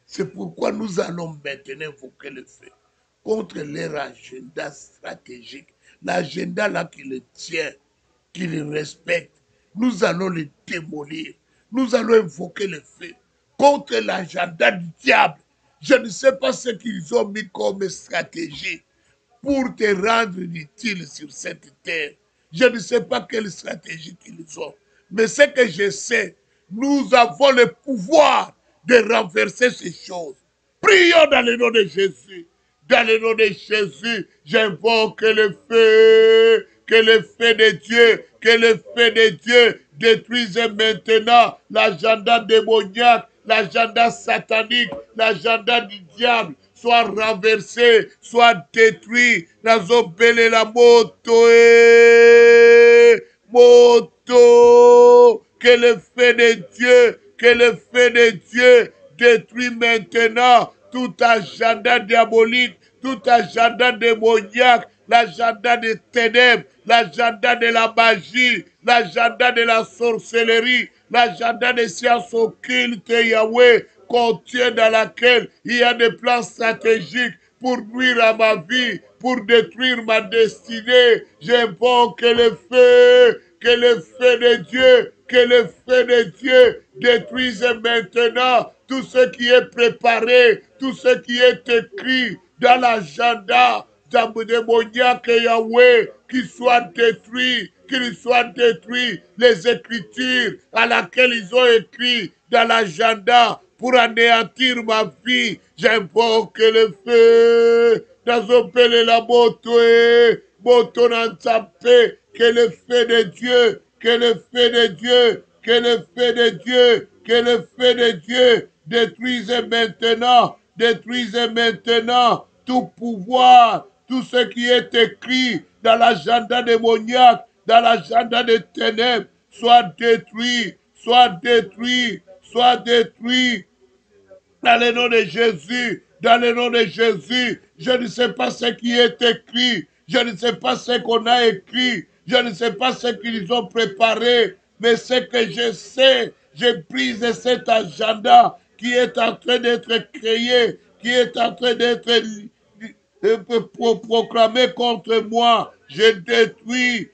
C'est pourquoi nous allons maintenant invoquer le feu contre leur agenda stratégique. L'agenda là qui le tient, qui le respecte. Nous allons le démolir. Nous allons invoquer le feu contre l'agenda du diable. Je ne sais pas ce qu'ils ont mis comme stratégie pour te rendre utile sur cette terre. Je ne sais pas quelle stratégie qu'ils ont. Mais ce que je sais, nous avons le pouvoir de renverser ces choses. Prions dans le nom de Jésus. Dans le nom de Jésus, j'invoque que le feu de Dieu, que le feu de Dieu détruise maintenant l'agenda démoniaque, l'agenda satanique, l'agenda du diable, soit renversé, soit détruit. Nazobele la moto, moto, que le feu de Dieu détruit maintenant tout agenda diabolique, tout agenda démoniaque, l'agenda des ténèbres, l'agenda de la magie, l'agenda de la sorcellerie, l'agenda des sciences occultes, Yahweh, contient, dans laquelle il y a des plans stratégiques pour nuire à ma vie, pour détruire ma destinée. J'invoque que le feu de Dieu, que le feu de Dieu détruise maintenant tout ce qui est préparé, tout ce qui est écrit dans l'agenda démoniaque Yahweh, qu'il soit détruit, qu'il soit détruit, les écritures à laquelle ils ont écrit dans l'agenda pour anéantir ma vie. J'invoque le feu. Nazopele la moto que le feu de Dieu, que le feu de Dieu, que le feu de Dieu, que le feu de Dieu détruise maintenant tout pouvoir, tout ce qui est écrit dans l'agenda démoniaque, dans l'agenda des ténèbres, soit détruit, soit détruit, soit détruit. Dans le nom de Jésus, dans le nom de Jésus, je ne sais pas ce qui est écrit, je ne sais pas ce qu'on a écrit, je ne sais pas ce qu'ils ont préparé, mais ce que je sais, je brise cet agenda qui est en train d'être créé, qui est en train d'être proclamé contre moi. Je détruis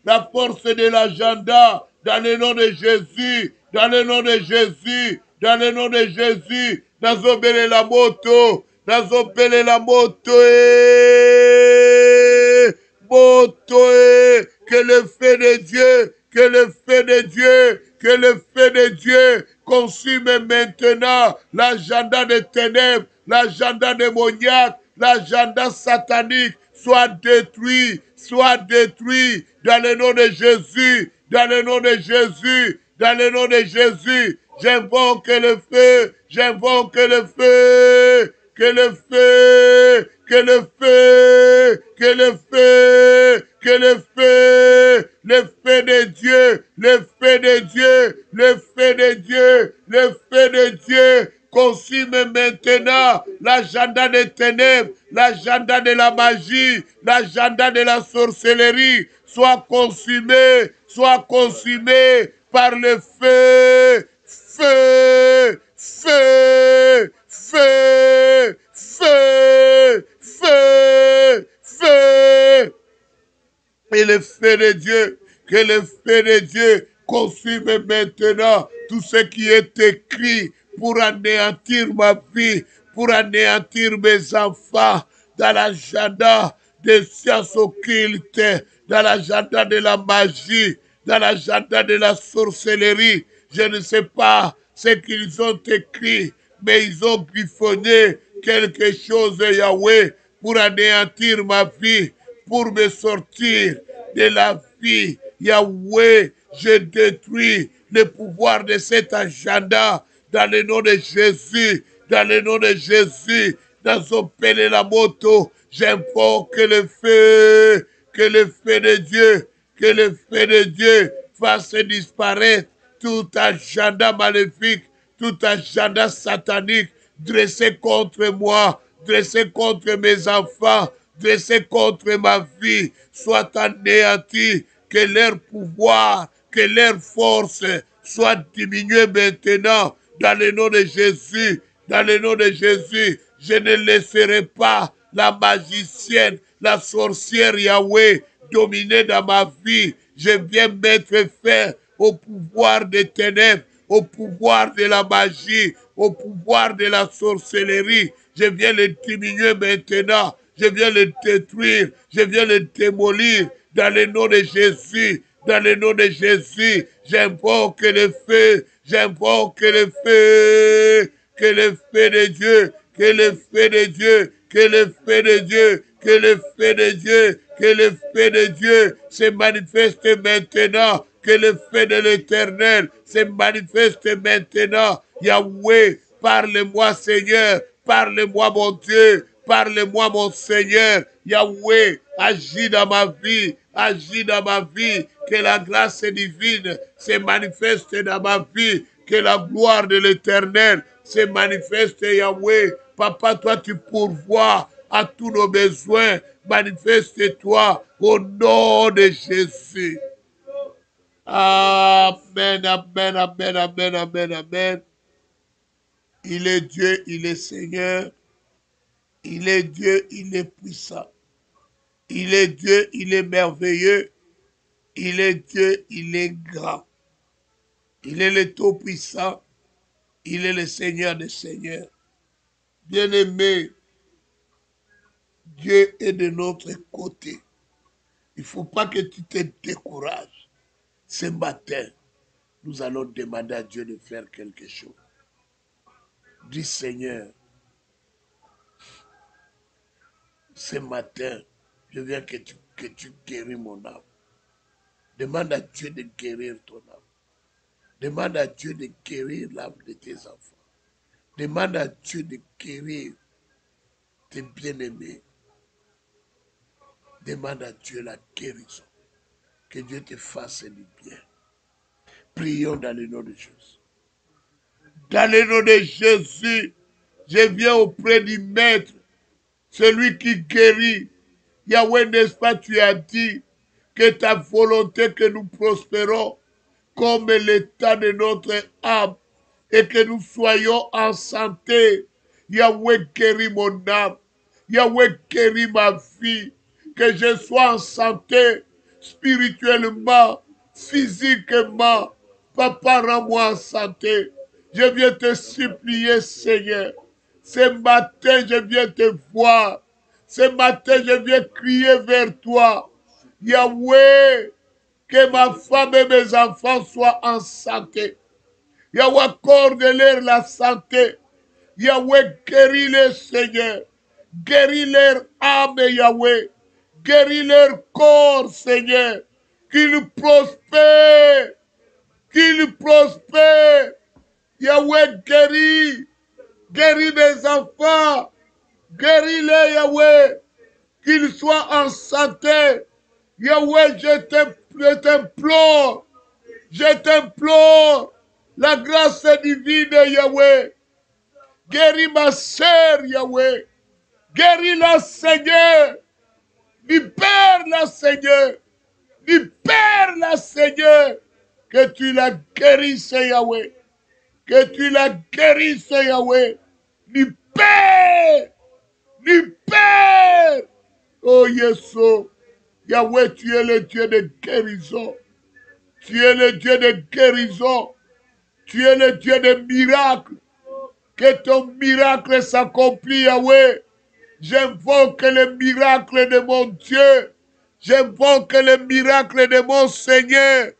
la force de l'agenda dans le nom de Jésus, dans le nom de Jésus, dans le nom de Jésus. Nazobele la moto, que le feu de Dieu, que le feu de Dieu, que le feu de Dieu consume maintenant l'agenda des ténèbres, l'agenda démoniaque, l'agenda satanique, soit détruit dans le nom de Jésus, dans le nom de Jésus, dans le nom de Jésus. J'invoque le feu, j'invoque le feu, que le feu, que le feu, que le feu, que le feu de Dieu, le feu de Dieu, le feu de Dieu, le feu de Dieu consume maintenant l'agenda des ténèbres, l'agenda de la magie, l'agenda de la sorcellerie, soit consumé par le feu, feu, feu, feu, feu, feu, feu. Et le feu de Dieu, que le feu de Dieu consume maintenant tout ce qui est écrit pour anéantir ma vie, pour anéantir mes enfants dans l'agenda des sciences occultes, dans l'agenda de la magie, dans l'agenda de la sorcellerie. Je ne sais pas ce qu'ils ont écrit, mais ils ont griffonné quelque chose, Yahweh, pour anéantir ma vie, pour me sortir de la vie. Yahweh, je détruis le pouvoir de cet agenda dans le nom de Jésus, dans le nom de Jésus, dans son pelle la moto. J'invoque le feu, que le feu de Dieu, que le feu de Dieu fasse disparaître tout agenda maléfique, tout agenda satanique dressé contre moi, dressé contre mes enfants, dressé contre ma vie, soit anéanti, que leur pouvoir, que leur force soit diminuée maintenant, dans le nom de Jésus, dans le nom de Jésus. Je ne laisserai pas la magicienne, la sorcière Yahweh dominer dans ma vie. Je viens mettre fin au pouvoir des ténèbres, au pouvoir de la magie, au pouvoir de la sorcellerie. Je viens le diminuer maintenant. Je viens le détruire. Je viens le démolir dans le nom de Jésus. Dans le nom de Jésus, j'invoque le feu. J'invoque le feu. Que le feu de Dieu. Que le feu de Dieu. Que le feu de Dieu. Que le feu de Dieu. Que le feu de Dieu se manifeste maintenant. Que le feu de l'Éternel se manifeste maintenant. Yahweh, parle-moi Seigneur, parle-moi mon Dieu, parle-moi mon Seigneur. Yahweh, agis dans ma vie, agis dans ma vie. Que la grâce divine se manifeste dans ma vie. Que la gloire de l'Éternel se manifeste, Yahweh. Papa, toi tu pourvois à tous nos besoins. Manifeste-toi au nom de Jésus. Amen, amen, amen, amen, amen, amen. Il est Dieu, il est Seigneur. Il est Dieu, il est puissant. Il est Dieu, il est merveilleux. Il est Dieu, il est grand. Il est le Tout-Puissant. Il est le Seigneur des Seigneurs. Bien-aimé, Dieu est de notre côté. Il ne faut pas que tu te décourages. Ce matin, nous allons demander à Dieu de faire quelque chose. Dis Seigneur, ce matin, je viens que tu guéris mon âme. Demande à Dieu de guérir ton âme. Demande à Dieu de guérir l'âme de tes enfants. Demande à Dieu de guérir tes bien-aimés. Demande à Dieu la guérison. Que Dieu te fasse du bien. Prions dans le nom de Jésus. Dans le nom de Jésus, je viens auprès du Maître, celui qui guérit. Yahweh, n'est-ce pas, tu as dit que ta volonté que nous prospérons comme l'état de notre âme et que nous soyons en santé. Yahweh, guéris mon âme. Yahweh, guéris ma vie. Que je sois en santé spirituellement, physiquement. Papa, rends-moi en santé. Je viens te supplier, Seigneur. Ce matin, je viens te voir. Ce matin, je viens crier vers toi. Yahweh, que ma femme et mes enfants soient en santé. Yahweh, accorde-leur la santé. Yahweh, guéris-les, Seigneur. Guéris leur âme, Yahweh. Guéris leur corps, Seigneur. Qu'ils prospèrent. Qu'ils prospèrent. Yahweh, guéris. Guéris mes enfants. Guéris-les, Yahweh. Qu'ils soient en santé. Yahweh, je t'implore. Je t'implore la grâce divine, Yahweh. Guéris ma sœur, Yahweh. Guéris-la, Seigneur. Libère-la, Seigneur. Libère-la, Seigneur. Que tu la guérisses, Yahweh. Que tu la guérisses, Yahweh. Libère. Libère. Oh, Yesu. Yahweh, tu es le Dieu de guérison. Tu es le Dieu de guérison. Tu es le Dieu de miracles. Que ton miracle s'accomplit, Yahweh. J'invoque le miracle de mon Dieu. J'invoque le miracle de mon Seigneur.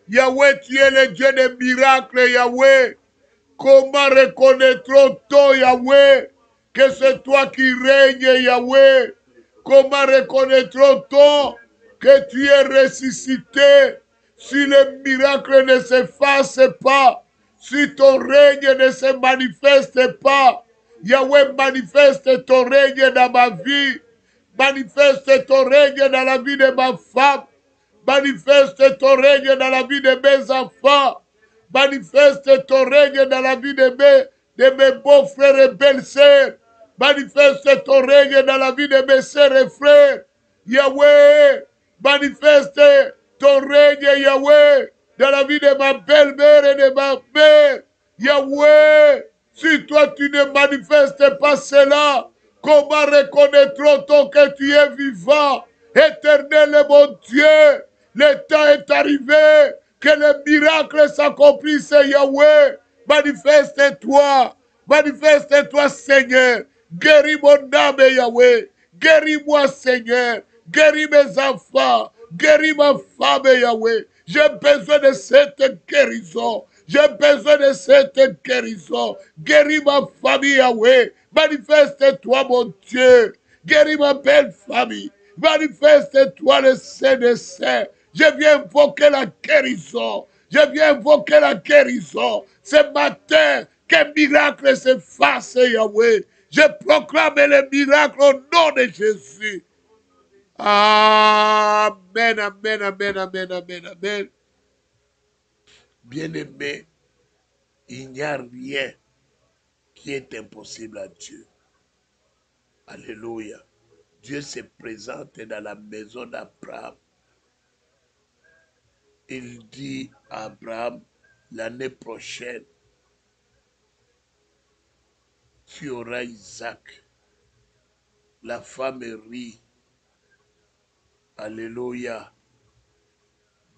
Yahweh, tu es le Dieu des miracles, Yahweh. Comment reconnaîtrons-nous, Yahweh, que c'est toi qui règnes, Yahweh? Comment reconnaîtrons-nous que tu es ressuscité si le miracle ne s'efface pas, si ton règne ne se manifeste pas? Yahweh, manifeste ton règne dans ma vie. Manifeste ton règne dans la vie de ma femme. Manifeste ton règne dans la vie de mes enfants. Manifeste ton règne dans la vie de mes beaux-frères et belles-sœurs. Manifeste ton règne dans la vie de mes sœurs et frères. Yahweh, manifeste ton règne, Yahweh, dans la vie de ma belle-mère et de ma mère. Yahweh, si toi tu ne manifestes pas cela, comment reconnaîtrons-nous que tu es vivant? Éternel et mon Dieu, le temps est arrivé que le miracle s'accomplisse, Yahweh. Manifeste-toi, manifeste-toi, Seigneur. Guéris mon âme, Yahweh. Guéris-moi, Seigneur. Guéris mes enfants. Guéris ma femme, Yahweh. J'ai besoin de cette guérison. J'ai besoin de cette guérison. Guéris ma famille, Yahweh. Manifeste-toi, mon Dieu. Guéris ma belle famille. Manifeste-toi, le Saint des Saints. Je viens invoquer la guérison. Je viens invoquer la guérison. Ce matin, qu'un miracle se fasse, Yahweh. Je proclame le miracle au nom de Jésus. Amen, amen, amen, amen, amen, amen. Bien-aimé, il n'y a rien qui est impossible à Dieu. Alléluia. Dieu se présente dans la maison d'Abraham il dit à Abraham, l'année prochaine, tu auras Isaac. La femme rit. Alléluia.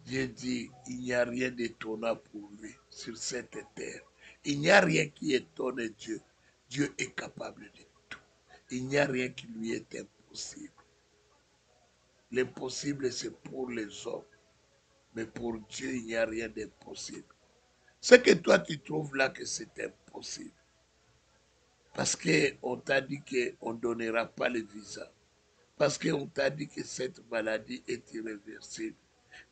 Dieu dit, il n'y a rien d'étonnant pour lui sur cette terre. Il n'y a rien qui étonne Dieu. Dieu est capable de tout. Il n'y a rien qui lui est impossible. L'impossible, c'est pour les hommes. Mais pour Dieu, il n'y a rien d'impossible. Ce que toi, tu trouves là que c'est impossible. Parce qu'on t'a dit qu'on ne donnera pas le visa. Parce qu'on t'a dit que cette maladie est irréversible.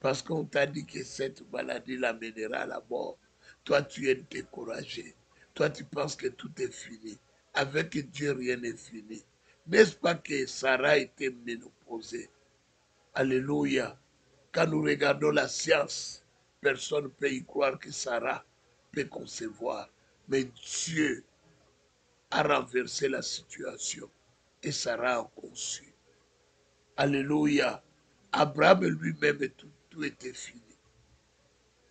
Parce qu'on t'a dit que cette maladie l'amènera à la mort. Toi, tu es découragé. Toi, tu penses que tout est fini. Avec Dieu, rien n'est fini. N'est-ce pas que Sarah était ménopausée? Alléluia. Quand nous regardons la science, personne ne peut y croire que Sarah peut concevoir. Mais Dieu a renversé la situation et Sarah a conçu. Alléluia. Abraham lui-même, tout était fini.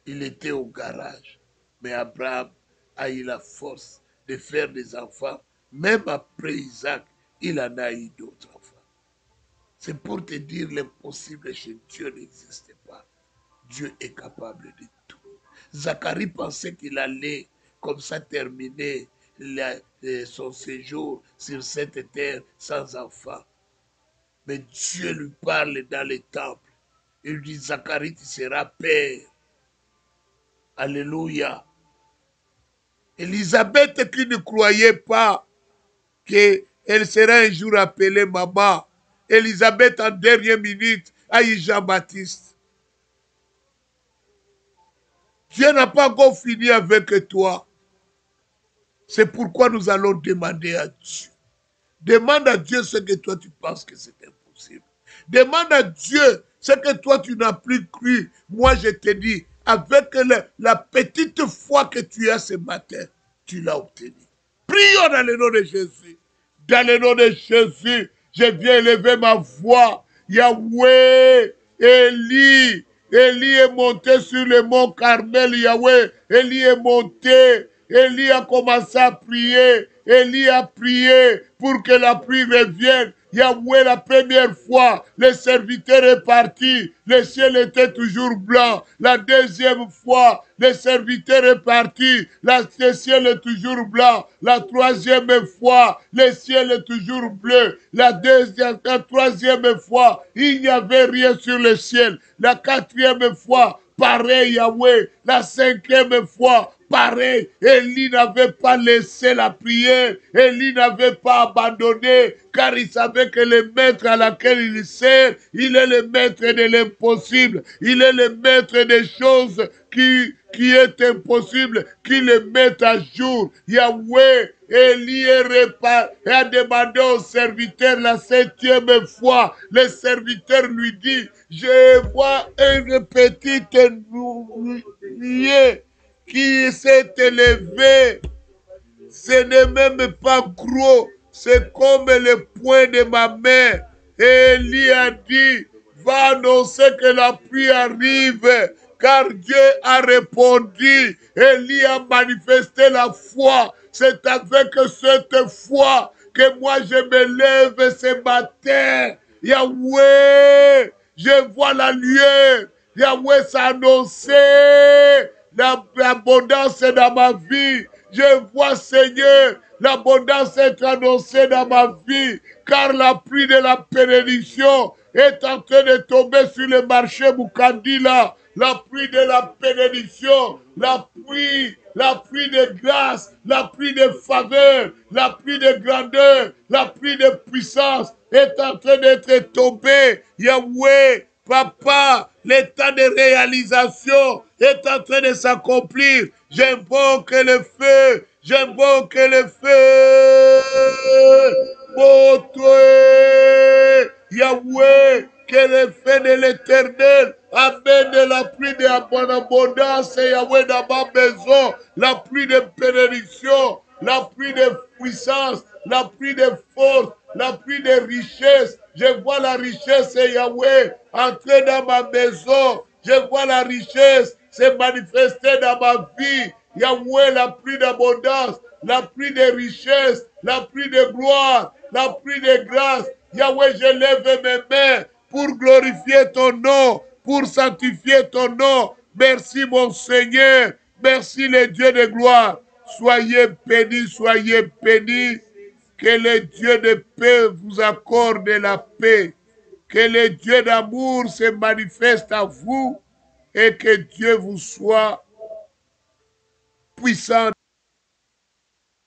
Il était au garage. Mais Abraham a eu la force de faire des enfants. Même après Isaac, il en a eu d'autres enfants. C'est pour te dire l'impossible chez Dieu n'existe pas. Dieu est capable de tout. Zacharie pensait qu'il allait comme ça terminer son séjour sur cette terre sans enfant. Mais Dieu lui parle dans les temples. Il dit, Zacharie, tu seras père. Alléluia. Élisabeth qui ne croyait pas qu'elle serait un jour appelée maman. Élisabeth en dernière minute a eu Jean-Baptiste. Dieu n'a pas encore fini avec toi. C'est pourquoi nous allons demander à Dieu. Demande à Dieu ce que toi tu penses que c'est impossible. Demande à Dieu ce que toi tu n'as plus cru. Moi je te dis, avec la petite foi que tu as ce matin, tu l'as obtenu. Prions dans le nom de Jésus. Dans le nom de Jésus, je viens élever ma voix. Yahweh, Élie est monté sur le mont Carmel. Yahweh, Élie est monté. Élie a commencé à prier. Élie a prié pour que la pluie revienne. Yahweh, la première fois, le serviteur est parti. Le ciel était toujours blanc. La deuxième fois, le serviteur est parti. Le ciel est toujours blanc. La troisième fois, le ciel est toujours bleu. La troisième fois, il n'y avait rien sur le ciel. La quatrième fois, pareil, Yahweh. La cinquième fois, pareil. Élie n'avait pas laissé la prière. Élie n'avait pas abandonné, car il savait que le maître à laquelle il sert, il est le maître de l'impossible. Il est le maître des choses qui est impossible, qui le met à jour. Yahweh, Élie a demandé au serviteur la septième fois. Le serviteur lui dit, je vois une petite nuée qui s'est élevée. Ce n'est même pas gros, c'est comme le poing de ma main. Élie a dit, va annoncer que la pluie arrive, car Dieu a répondu. Élie a manifesté la foi. C'est avec cette foi que moi je me lève ce matin. Yahweh, je vois la lueur. Yahweh s'est annoncé l'abondance dans ma vie. Je vois, Seigneur, l'abondance être annoncée dans ma vie, car la pluie de la bénédiction est en train de tomber sur le marché Mukandila. La pluie de la bénédiction, la pluie de grâce, la pluie de faveur, la pluie de grandeur, la pluie de puissance est en train d'être tombée. Yahweh, Papa, l'état de réalisation est en train de s'accomplir. J'invoque le feu, j'invoque le feu. Montre, Yahweh, que le feu de l'éternel amène la pluie de abondance, Yahweh, dans ma maison, la pluie de bénédiction, la pluie de puissance, la pluie de force, la pluie de richesse. Je vois la richesse, Yahweh, entrer dans ma maison. Je vois la richesse se manifester dans ma vie. Yahweh, la pluie d'abondance, la pluie de richesse, la pluie de gloire, la pluie de grâce. Yahweh, je lève mes mains pour glorifier ton nom, pour sanctifier ton nom. Merci mon Seigneur. Merci le Dieu de gloire. Soyez bénis, soyez bénis. Que le Dieu de paix vous accorde la paix. Que le Dieu d'amour se manifeste à vous et que Dieu vous soit puissant.